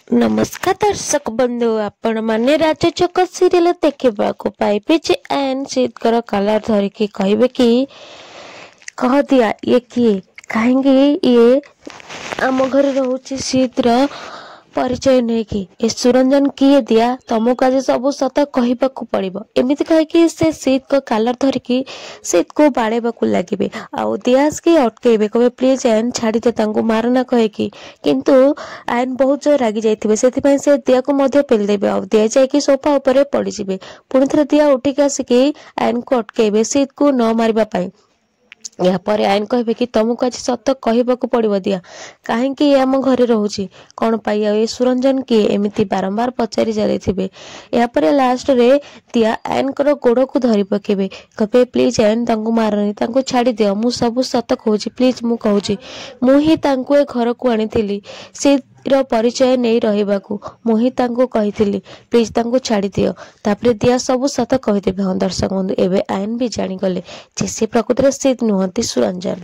नमस्कार दर्शक बंधु आपण माने राजचक सीरियल देखा पाइबे जे एन शीतकर कलर धरिकी कहे कि कह दिया ये किए कहीं ये आम घर रोचे शीतर परिचय नहीं कि ए सुरंजन किए दिया तुमको आज सब सत कहवाक पड़ो एमती कहीकि से शीत को कलर धरिकी शीत को बाड़ेबा लगे आउ दियास के अटकेबे कहे प्लीज आयन छाड़ी दे मारना कहीकि किंतु आयन बहुत जोर रागी जाइए से दिया को पेलदेवे आ दिया जाकि सोफा उपरे पड़े पुणी थे दिया उठिक आसिकी आयन को अटकेबे शीत को न मारिबा यापर आईन कहे कि तुमको आज सत कहवाक पड़ो दिया कहीं आम घरे रोचे कौन पाई ये सुरंजन किए एमती बारंबार पचारि चली यापर लास्ट रे दिया आयन गोड़ को धरी पकेबे कहे प्लीज आयन मारनी छाड़ी दियो मु सब सत कहूँ प्लीज मु कहूँ मुही घर को आनी से परिचय नहीं रहिबाकू मुही कही प्लीज छाड़ी दियो तापर दिया सब सत कहीदेवे। हाँ दर्शक बंधु एवं आयन भी जानीगले जे से प्रकृति शीत नुहति सुरंजन।